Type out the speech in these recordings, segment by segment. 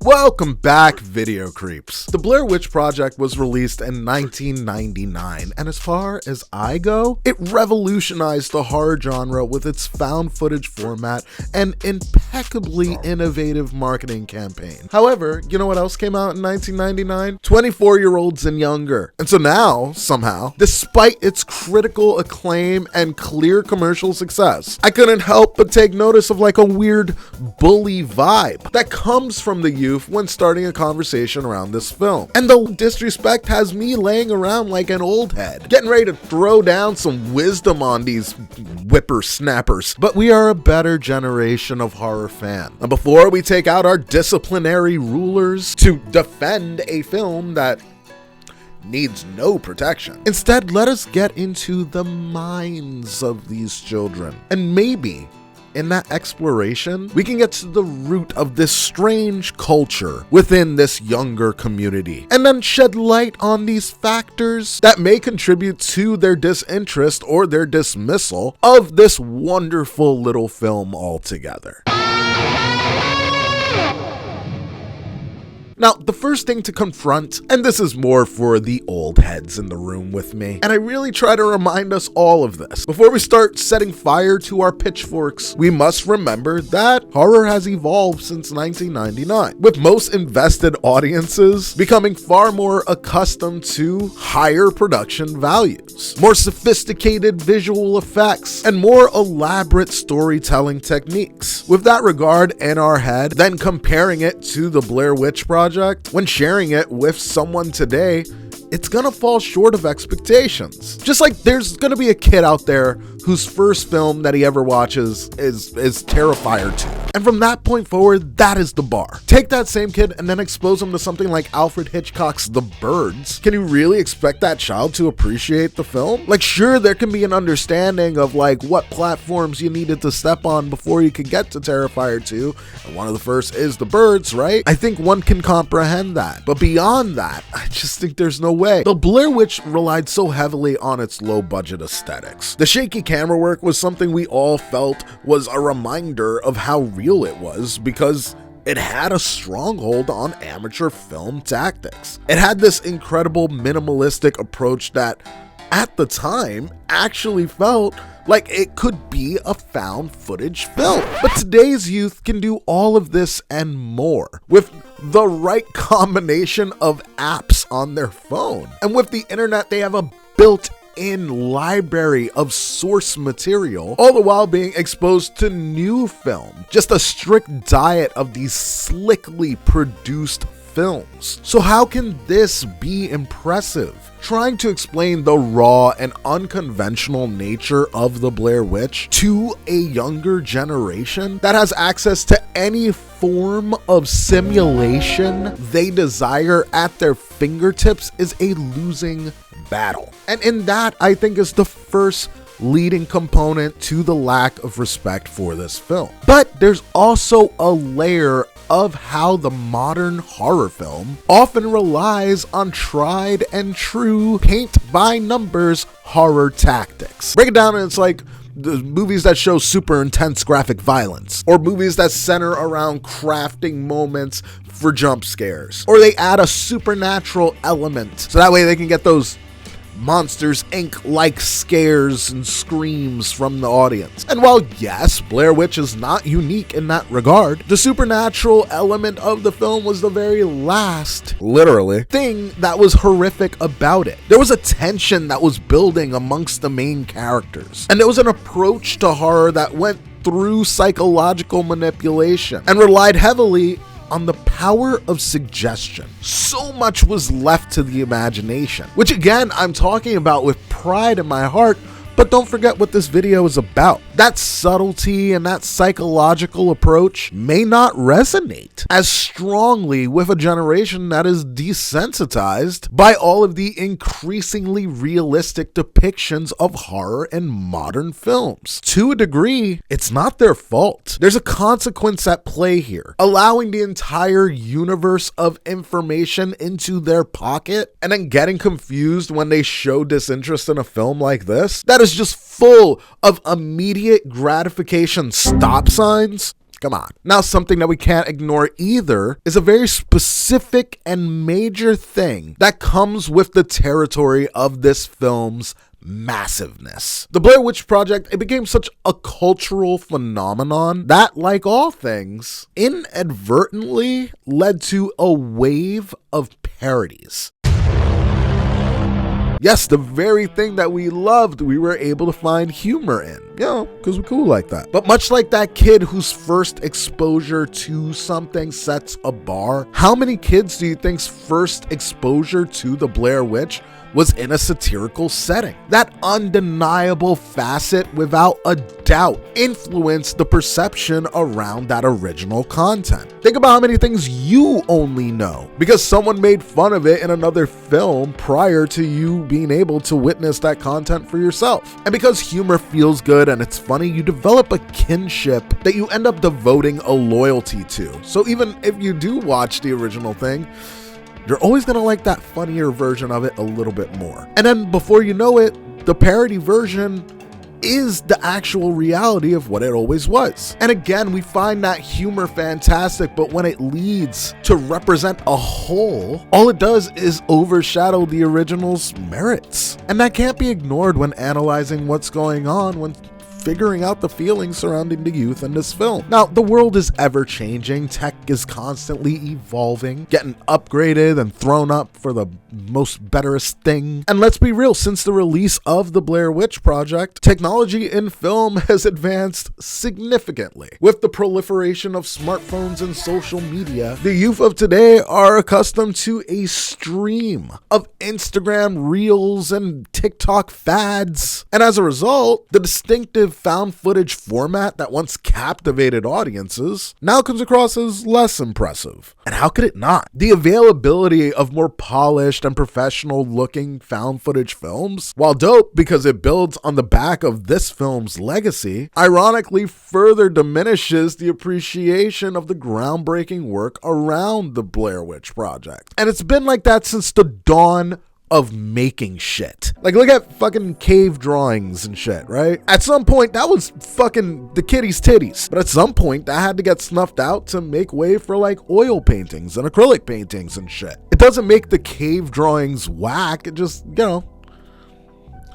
Welcome back, video creeps. The Blair Witch Project was released in 1999, and as far as I go, it revolutionized the horror genre with its found footage format and impeccably innovative marketing campaign. However, you know what else came out in 1999? 24-year-olds and younger. And so now, somehow, despite its critical acclaim and clear commercial success, I couldn't help but take notice of like a weird bully vibe that comes from the youth when starting a conversation around this film. And the disrespect has me laying around like an old head, getting ready to throw down some wisdom on these whippersnappers. But we are a better generation of horror fan. And before we take out our disciplinary rulers to defend a film that needs no protection, instead let us get into the minds of these children. And maybe in that exploration, we can get to the root of this strange culture within this younger community, and then shed light on these factors that may contribute to their disinterest or their dismissal of this wonderful little film altogether. Now, the first thing to confront, and this is more for the old heads in the room with me, and I really try to remind us all of this. Before we start setting fire to our pitchforks, we must remember that horror has evolved since 1999, with most invested audiences becoming far more accustomed to higher production values, more sophisticated visual effects, and more elaborate storytelling techniques. With that regard in our head, then comparing it to the Blair Witch Project, when sharing it with someone today, it's gonna fall short of expectations. Just like there's gonna be a kid out there whose first film that he ever watches is Terrifier 2. And from that point forward, that is the bar. Take that same kid and then expose him to something like Alfred Hitchcock's The Birds. Can you really expect that child to appreciate the film? Like, sure, there can be an understanding of like what platforms you needed to step on before you could get to Terrifier 2. And one of the first is The Birds, right? I think one can comprehend that. But beyond that, I just think there's no way. The Blair Witch relied so heavily on its low budget aesthetics. The shaky camera work was something we all felt was a reminder of how real it was, because it had a stronghold on amateur film tactics. It had this incredible minimalistic approach that at the time actually felt like it could be a found footage film. But today's youth can do all of this and more with the right combination of apps on their phone. And with the internet, they have a built-in library of source material, all the while being exposed to new film. Just a strict diet of these slickly produced films. So how can this be impressive? Trying to explain the raw and unconventional nature of the Blair Witch to a younger generation that has access to any form of simulation they desire at their fingertips is a losing battle. And in that, I think, is the first leading component to the lack of respect for this film. But there's also a layer of how the modern horror film often relies on tried and true paint by numbers horror tactics. Break it down and it's like the movies that show super intense graphic violence, or movies that center around crafting moments for jump scares, or they add a supernatural element so that way they can get those Monsters Inc.-like scares and screams from the audience. And while yes, Blair Witch is not unique in that regard, the supernatural element of the film was the very last, literally, thing that was horrific about it. There was a tension that was building amongst the main characters, and there was an approach to horror that went through psychological manipulation and relied heavily on the power of suggestion. So much was left to the imagination, which again, I'm talking about with pride in my heart, but don't forget what this video is about. That subtlety and that psychological approach may not resonate as strongly with a generation that is desensitized by all of the increasingly realistic depictions of horror in modern films. To a degree, it's not their fault. There's a consequence at play here. Allowing the entire universe of information into their pocket and then getting confused when they show disinterest in a film like this, that is just full of immediate gratification stop signs, Come on. Now, something that we can't ignore either is a very specific and major thing that comes with the territory of this film's massiveness. The Blair Witch Project, it became such a cultural phenomenon that, like all things, inadvertently led to a wave of parodies. Yes, the very thing that we loved, we were able to find humor in. You know, because we're cool like that. But much like that kid whose first exposure to something sets a bar, how many kids do you think's first exposure to the Blair Witch was in a satirical setting? That undeniable facet, without a doubt, influenced the perception around that original content. Think about how many things you only know because someone made fun of it in another film prior to you being able to witness that content for yourself. And because humor feels good and it's funny, you develop a kinship that you end up devoting a loyalty to. So even if you do watch the original thing, you're always going to like that funnier version of it a little bit more. And then before you know it, the parody version is the actual reality of what it always was. And again, we find that humor fantastic, but when it leads to represent a whole, all it does is overshadow the original's merits. And that can't be ignored when analyzing what's going on, when figuring out the feelings surrounding the youth in this film. Now, the world is ever changing. Tech is constantly evolving, getting upgraded and thrown up for the most betterest thing. And let's be real, since the release of the Blair Witch Project, technology in film has advanced significantly. With the proliferation of smartphones and social media, the youth of today are accustomed to a stream of Instagram reels and TikTok fads. And as a result, the distinctive found footage format that once captivated audiences now comes across as less impressive. And how could it not? The availability of more polished and professional looking found footage films, while dope because it builds on the back of this film's legacy, ironically further diminishes the appreciation of the groundbreaking work around the Blair Witch Project. And it's been like that since the dawn of making shit. Like, look at fucking cave drawings and shit, right? At some point, that was fucking the kitty's titties. But at some point, that had to get snuffed out to make way for like oil paintings and acrylic paintings and shit. It doesn't make the cave drawings whack. It just, you know,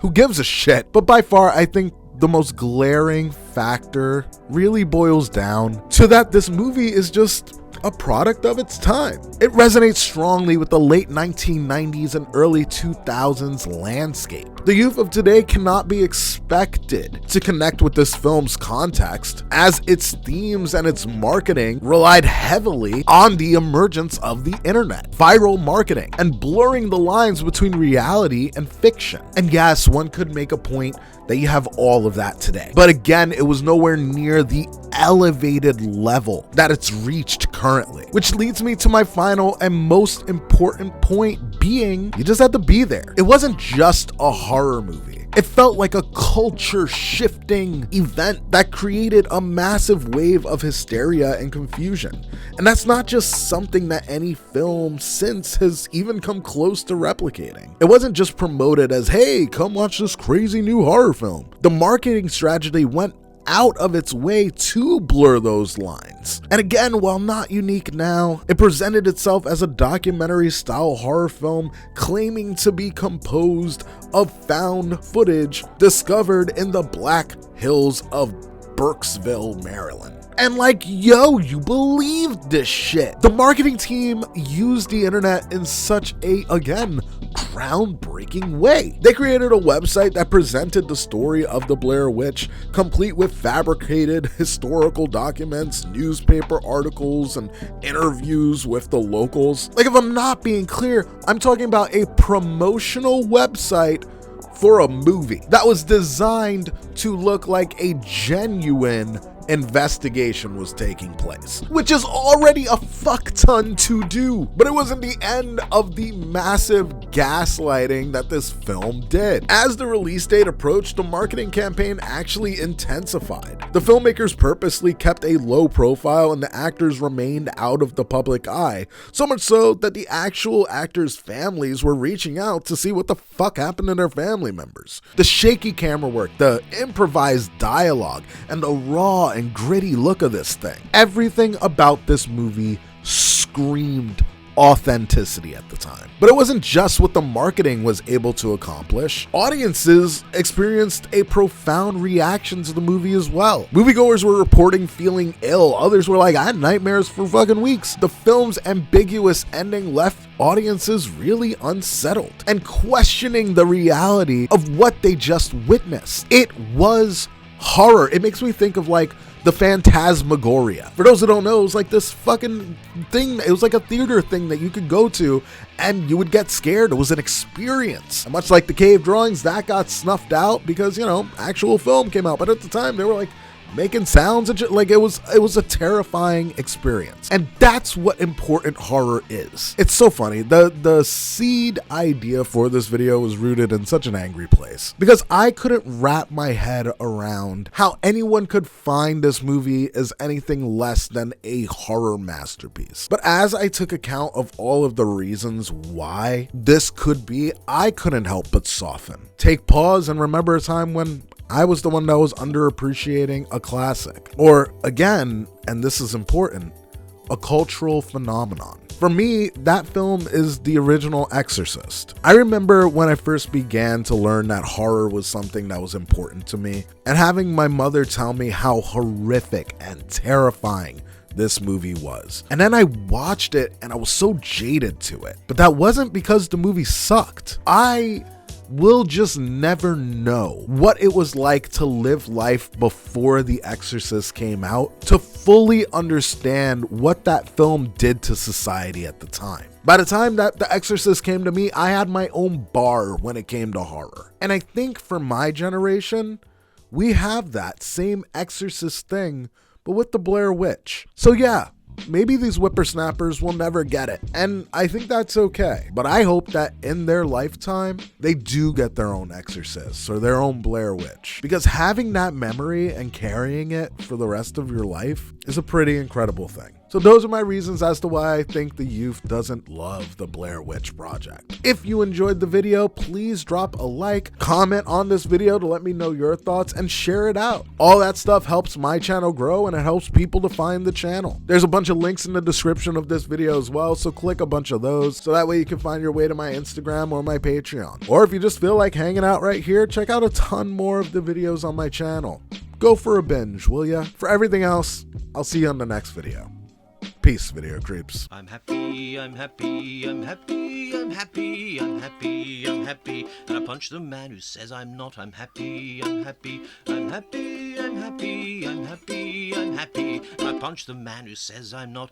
who gives a shit? But by far, I think the most glaring factor really boils down to that this movie is just a product of its time. It resonates strongly with the late 1990s and early 2000s landscape. The youth of today cannot be expected to connect with this film's context, as its themes and its marketing relied heavily on the emergence of the internet, viral marketing, and blurring the lines between reality and fiction. And yes, one could make a point that you have all of that today. But again, it was nowhere near the elevated level that it's reached currently. Which leads me to my final and most important point being, you just had to be there. It wasn't just a horror movie. It felt like a culture-shifting event that created a massive wave of hysteria and confusion. And that's not just something that any film since has even come close to replicating. It wasn't just promoted as, hey, come watch this crazy new horror film. The marketing strategy went out of its way to blur those lines. And again, while not unique now, it presented itself as a documentary-style horror film claiming to be composed of found footage discovered in the Black Hills of Burkesville, Maryland. And like, yo, you believed this shit. The marketing team used the internet in such a, again, groundbreaking way. They created a website that presented the story of the Blair Witch, complete with fabricated historical documents, newspaper articles, and interviews with the locals. Like, if I'm not being clear, I'm talking about a promotional website for a movie that was designed to look like a genuine investigation was taking place, which is already a fuck ton to do, but it wasn't the end of the massive gaslighting that this film did. As the release date approached, the marketing campaign actually intensified. The filmmakers purposely kept a low profile and the actors remained out of the public eye, so much so that the actual actors' families were reaching out to see what the fuck happened to their family members. The shaky camera work, the improvised dialogue, and the raw and and gritty look of this thing. Everything about this movie screamed authenticity at the time. But it wasn't just what the marketing was able to accomplish. Audiences experienced a profound reaction to the movie as well. Moviegoers were reporting feeling ill. Others were like, I had nightmares for fucking weeks. The film's ambiguous ending left audiences really unsettled and questioning the reality of what they just witnessed. It was horror. It makes me think of like the Phantasmagoria. For those who don't know, it was like this fucking thing. It was like a theater thing that you could go to and you would get scared. It was an experience. And much like the cave drawings, that got snuffed out because, you know, actual film came out. But at the time, they were like making sounds and like it was a terrifying experience. And that's what important horror is. It's so funny. The seed idea for this video was rooted in such an angry place because I couldn't wrap my head around how anyone could find this movie as anything less than a horror masterpiece. But as I took account of all of the reasons why this could be, I couldn't help but soften. Take pause and remember a time when I was the one that was underappreciating a classic. Or again, and this is important, a cultural phenomenon. For me, that film is the original Exorcist. I remember when I first began to learn that horror was something that was important to me, and having my mother tell me how horrific and terrifying this movie was. And then I watched it and I was so jaded to it. But that wasn't because the movie sucked. I will just never know what it was like to live life before The Exorcist came out to fully understand what that film did to society at the time. By the time that The Exorcist came to me, I had my own bar when it came to horror. And I think for my generation, we have that same Exorcist thing, but with the Blair Witch. So yeah, maybe these whippersnappers will never get it, and I think that's okay. But I hope that in their lifetime, they do get their own Exorcist or their own Blair Witch, because having that memory and carrying it for the rest of your life is a pretty incredible thing. So those are my reasons as to why I think the youth doesn't love the Blair Witch Project. If you enjoyed the video, please drop a like, comment on this video to let me know your thoughts, and share it out. All that stuff helps my channel grow and it helps people to find the channel. There's a bunch of links in the description of this video as well, so click a bunch of those so that way you can find your way to my Instagram or my Patreon. Or if you just feel like hanging out right here, check out a ton more of the videos on my channel. Go for a binge, will ya? For everything else, I'll see you on the next video. Peace, video creeps. I'm happy, I'm happy, I'm happy, I'm happy, I'm happy, I'm happy. And I punch the man who says I'm not. I'm happy, I'm happy, I'm happy, I'm happy, I'm happy, I'm happy. And I punch the man who says I'm not.